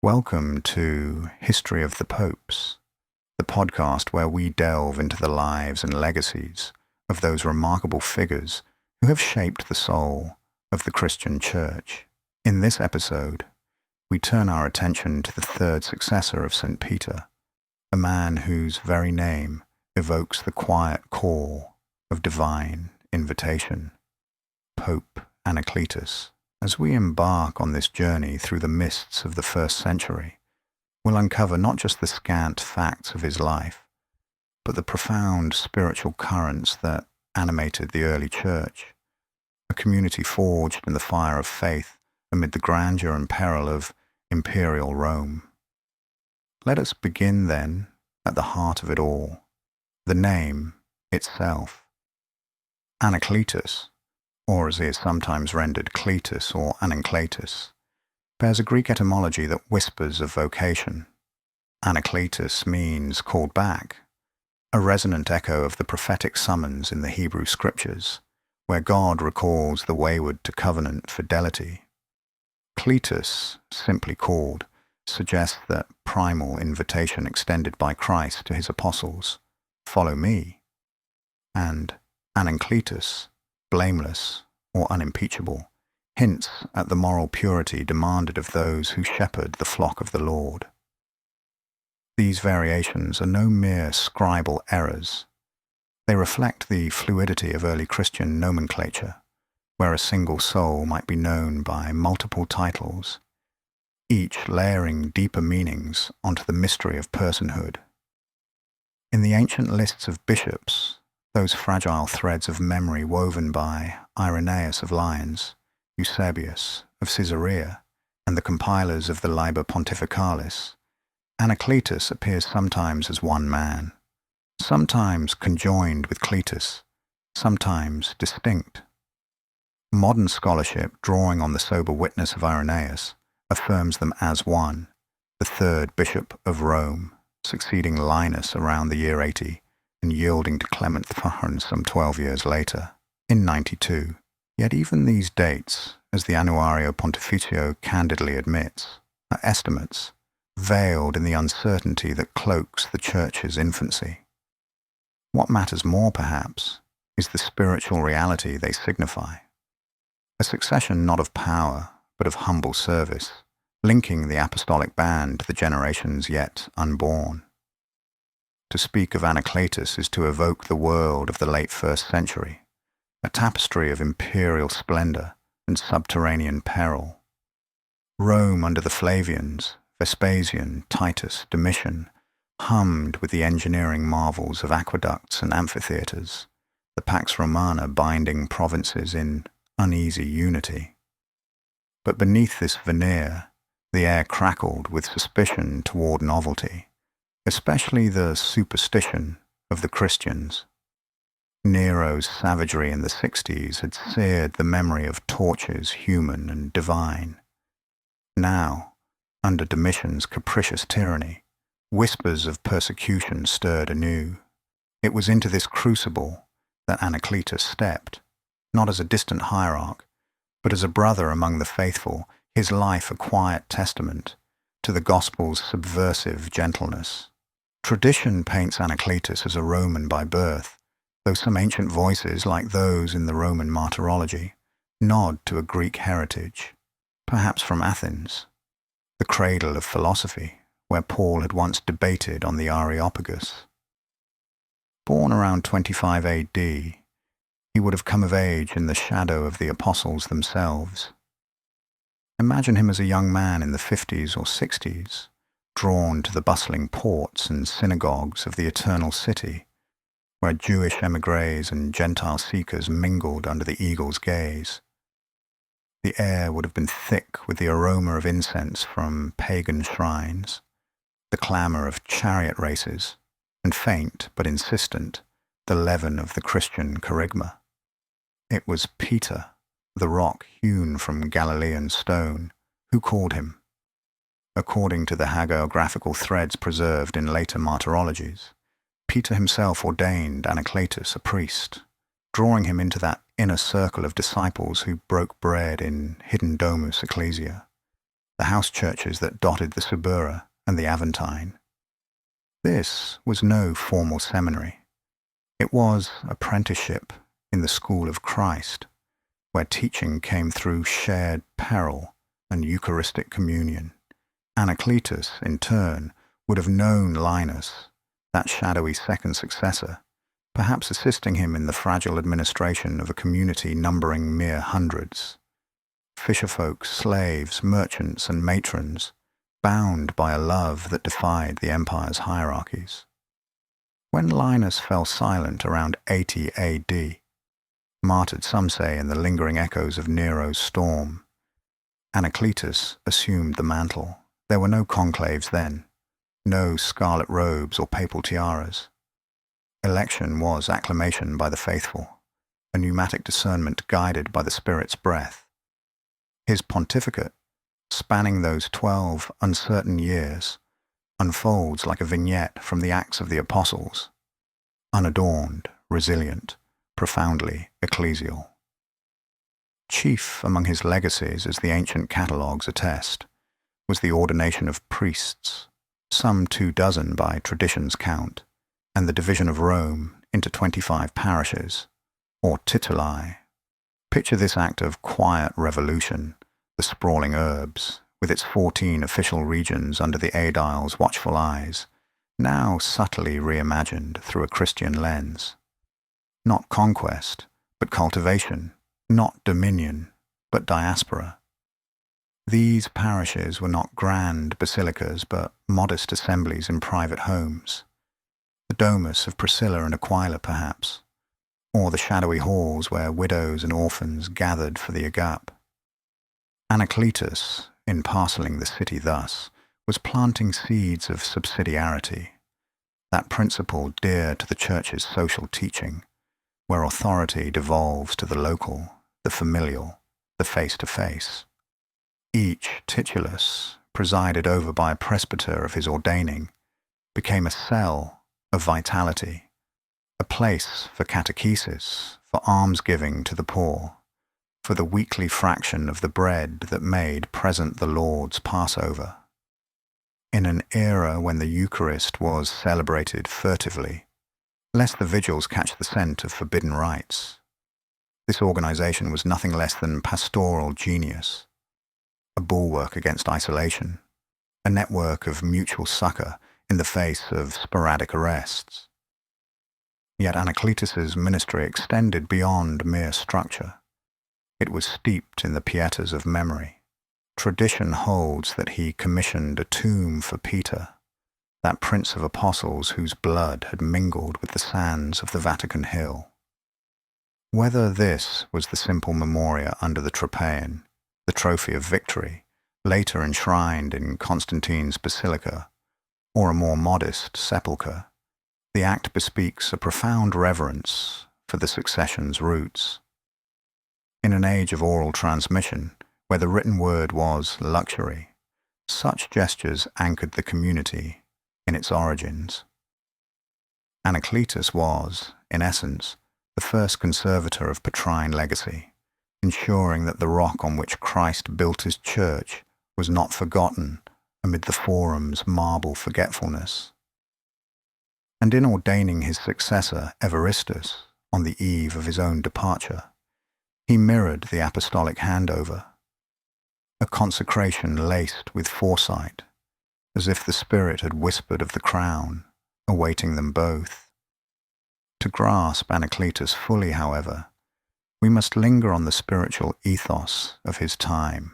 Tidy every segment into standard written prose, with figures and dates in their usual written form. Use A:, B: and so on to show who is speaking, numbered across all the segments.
A: Welcome to History of the Popes, the podcast where we delve into the lives and legacies of those remarkable figures who have shaped the soul of the Christian Church. In this episode, we turn our attention to the third successor of St. Peter, a man whose very name evokes the quiet call of divine invitation, Pope Anacletus. As we embark on this journey through the mists of the first century, we'll uncover not just the scant facts of his life, but the profound spiritual currents that animated the early church, a community forged in the fire of faith amid the grandeur and peril of imperial Rome. Let us begin, then, at the heart of it all, the name itself. Anacletus, or as he is sometimes rendered Cletus or Anacletus, bears a Greek etymology that whispers of vocation. Anacletus means called back, a resonant echo of the prophetic summons in the Hebrew Scriptures, where God recalls the wayward to covenant fidelity. Cletus, simply called, suggests that primal invitation extended by Christ to his apostles, "Follow me," and Anacletus, blameless or unimpeachable, hints at the moral purity demanded of those who shepherd the flock of the Lord. These variations are no mere scribal errors. They reflect the fluidity of early Christian nomenclature, where a single soul might be known by multiple titles, each layering deeper meanings onto the mystery of personhood. In the ancient lists of bishops, those fragile threads of memory woven by Irenaeus of Lyons, Eusebius of Caesarea, and the compilers of the Liber Pontificalis, Anacletus appears sometimes as one man, sometimes conjoined with Cletus, sometimes distinct. Modern scholarship, drawing on the sober witness of Irenaeus, affirms them as one, the third bishop of Rome, succeeding Linus around the year 80, and yielding to Clement Fahren some 12 years later, in 92. Yet even these dates, as the Annuario Pontificio candidly admits, are estimates, veiled in the uncertainty that cloaks the Church's infancy. What matters more, perhaps, is the spiritual reality they signify. A succession not of power, but of humble service, linking the apostolic band to the generations yet unborn. To speak of Anacletus is to evoke the world of the late first century, a tapestry of imperial splendor and subterranean peril. Rome under the Flavians, Vespasian, Titus, Domitian, hummed with the engineering marvels of aqueducts and amphitheaters, the Pax Romana binding provinces in uneasy unity. But beneath this veneer, the air crackled with suspicion toward novelty, especially the superstition of the Christians. Nero's savagery in the 60s had seared the memory of tortures human and divine. Now, under Domitian's capricious tyranny, whispers of persecution stirred anew. It was into this crucible that Anacletus stepped, not as a distant hierarch, but as a brother among the faithful, his life a quiet testament to the gospel's subversive gentleness. Tradition paints Anacletus as a Roman by birth, though some ancient voices, like those in the Roman martyrology, nod to a Greek heritage, perhaps from Athens, the cradle of philosophy, where Paul had once debated on the Areopagus. Born around 25 AD, he would have come of age in the shadow of the apostles themselves. Imagine him as a young man in the 50s or 60s, drawn to the bustling ports and synagogues of the Eternal City, where Jewish émigrés and Gentile seekers mingled under the eagle's gaze. The air would have been thick with the aroma of incense from pagan shrines, the clamour of chariot races, and faint but insistent, the leaven of the Christian kerygma. It was Peter, the rock hewn from Galilean stone, who called him. According to the hagiographical threads preserved in later martyrologies, Peter himself ordained Anacletus a priest, drawing him into that inner circle of disciples who broke bread in hidden domus ecclesia, the house churches that dotted the Subura and the Aventine. This was no formal seminary. It was apprenticeship in the school of Christ, where teaching came through shared peril and Eucharistic communion. Anacletus, in turn, would have known Linus, that shadowy second successor, perhaps assisting him in the fragile administration of a community numbering mere hundreds. Fisherfolk, slaves, merchants, and matrons, bound by a love that defied the empire's hierarchies. When Linus fell silent around 80 AD, martyred some say in the lingering echoes of Nero's storm, Anacletus assumed the mantle. There were no conclaves then, no scarlet robes or papal tiaras. Election was acclamation by the faithful, a pneumatic discernment guided by the Spirit's breath. His pontificate, spanning those 12 uncertain years, unfolds like a vignette from the Acts of the Apostles, unadorned, resilient, profoundly ecclesial. Chief among his legacies, as the ancient catalogues attest, was the ordination of priests, some 24 by tradition's count, and the division of Rome into 25 parishes, or tituli. Picture this act of quiet revolution, the sprawling urbs, with its 14 official regions under the aedile's watchful eyes, now subtly reimagined through a Christian lens. Not conquest, but cultivation, not dominion, but diaspora. These parishes were not grand basilicas, but modest assemblies in private homes. The domus of Priscilla and Aquila, perhaps, or the shadowy halls where widows and orphans gathered for the agape. Anacletus, in parcelling the city thus, was planting seeds of subsidiarity, that principle dear to the Church's social teaching, where authority devolves to the local, the familial, the face-to-face. Each titulus, presided over by a presbyter of his ordaining, became a cell of vitality, a place for catechesis, for almsgiving to the poor, for the weekly fraction of the bread that made present the Lord's Passover. In an era when the Eucharist was celebrated furtively, lest the vigils catch the scent of forbidden rites, this organization was nothing less than pastoral genius, a bulwark against isolation, a network of mutual succor in the face of sporadic arrests. Yet Anacletus's ministry extended beyond mere structure. It was steeped in the pietas of memory. Tradition holds that he commissioned a tomb for Peter, that prince of apostles whose blood had mingled with the sands of the Vatican Hill. Whether this was the simple memoria under the Tropæan, the trophy of victory, later enshrined in Constantine's basilica, or a more modest sepulchre, the act bespeaks a profound reverence for the succession's roots. In an age of oral transmission, where the written word was luxury, such gestures anchored the community in its origins. Anacletus was, in essence, the first conservator of Petrine legacy, ensuring that the rock on which Christ built his church was not forgotten amid the forum's marble forgetfulness. And in ordaining his successor, Evaristus, on the eve of his own departure, he mirrored the apostolic handover, a consecration laced with foresight, as if the Spirit had whispered of the crown, awaiting them both. To grasp Anacletus fully, however, we must linger on the spiritual ethos of his time,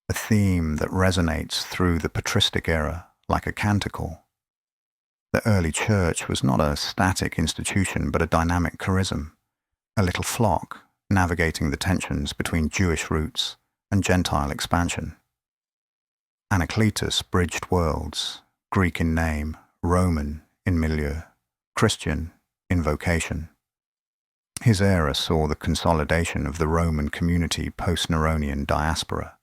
A: a theme that resonates through the patristic era like a canticle. The early church was not a static institution but a dynamic charism, a little flock navigating the tensions between Jewish roots and Gentile expansion. Anacletus bridged worlds, Greek in name, Roman in milieu, Christian in vocation. His era saw the consolidation of the Roman community post-Neronian diaspora,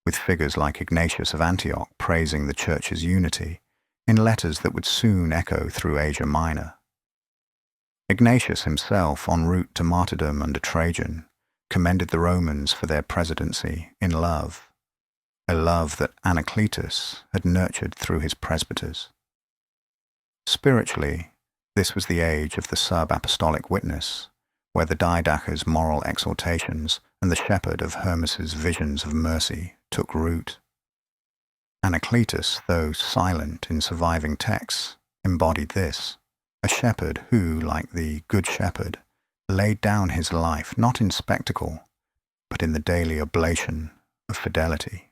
A: with figures like Ignatius of Antioch praising the Church's unity in letters that would soon echo through Asia Minor. Ignatius himself, en route to martyrdom under Trajan, commended the Romans for their presidency in love. a love that Anacletus had nurtured through his presbyters. Spiritually, this was the age of the sub-apostolic witness, where the Didache's moral exhortations and the shepherd of Hermas's visions of mercy took root. Anacletus, though silent in surviving texts, embodied this, a shepherd who, like the Good Shepherd, laid down his life not in spectacle, but in the daily oblation of fidelity.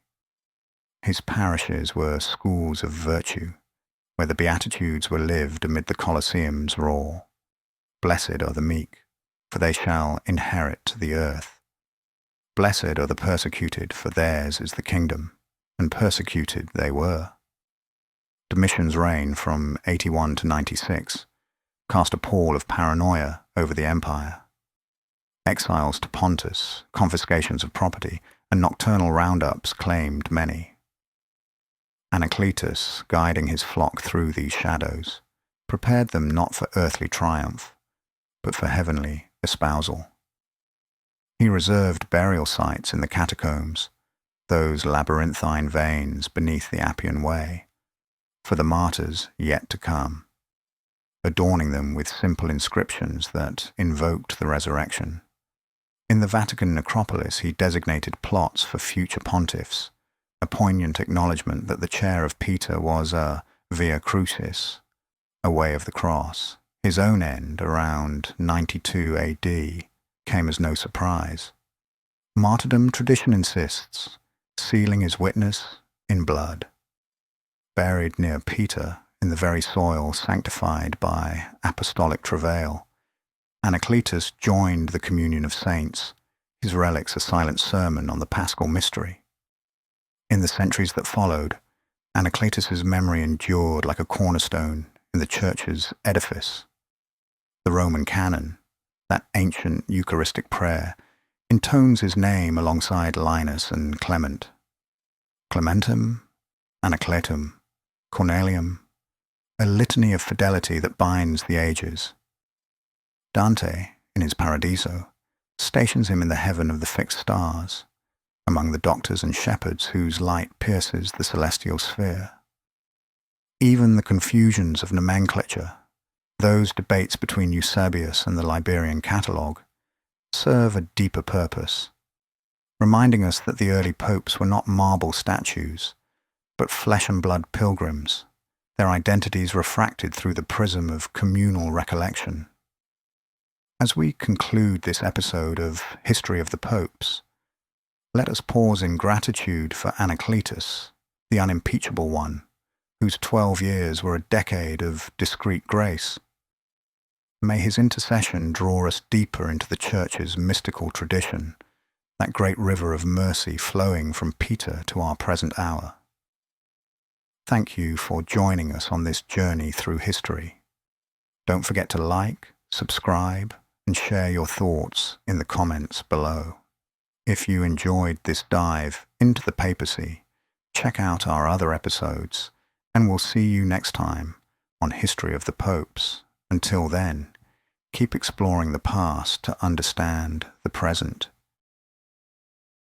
A: His parishes were schools of virtue, where the Beatitudes were lived amid the Colosseum's roar. Blessed are the meek, for they shall inherit the earth. Blessed are the persecuted, for theirs is the kingdom, and persecuted they were. Domitian's reign from 81 to 96 cast a pall of paranoia over the empire. Exiles to Pontus, confiscations of property, and nocturnal roundups claimed many. Anacletus, guiding his flock through these shadows, prepared them not for earthly triumph, but for heavenly espousal. He reserved burial sites in the catacombs, those labyrinthine veins beneath the Appian Way, for the martyrs yet to come, adorning them with simple inscriptions that invoked the resurrection. In the Vatican necropolis he designated plots for future pontiffs, a poignant acknowledgement that the chair of Peter was a via crucis, a way of the cross. His own end, around 92 AD, came as no surprise. Martyrdom, tradition insists, sealing his witness in blood. Buried near Peter, in the very soil sanctified by apostolic travail, Anacletus joined the communion of saints, his relics a silent sermon on the Paschal mystery. In the centuries that followed, Anacletus's memory endured like a cornerstone in the church's edifice. The Roman canon, that ancient Eucharistic prayer, intones his name alongside Linus and Clement. Clementum, Anacletum, Cornelium, a litany of fidelity that binds the ages. Dante, in his Paradiso, stations him in the heaven of the fixed stars, among the doctors and shepherds whose light pierces the celestial sphere. Even the confusions of nomenclature, those debates between Eusebius and the Liberian catalogue, serve a deeper purpose, reminding us that the early popes were not marble statues, but flesh and blood pilgrims, their identities refracted through the prism of communal recollection. As we conclude this episode of History of the Popes, let us pause in gratitude for Anacletus, the unimpeachable one, whose 12 years were a decade of discreet grace. May his intercession draw us deeper into the Church's mystical tradition, that great river of mercy flowing from Peter to our present hour. Thank you for joining us on this journey through history. Don't forget to like, subscribe, and share your thoughts in the comments below. If you enjoyed this dive into the papacy, check out our other episodes, and we'll see you next time on History of the Popes. Until then, keep exploring the past to understand the present.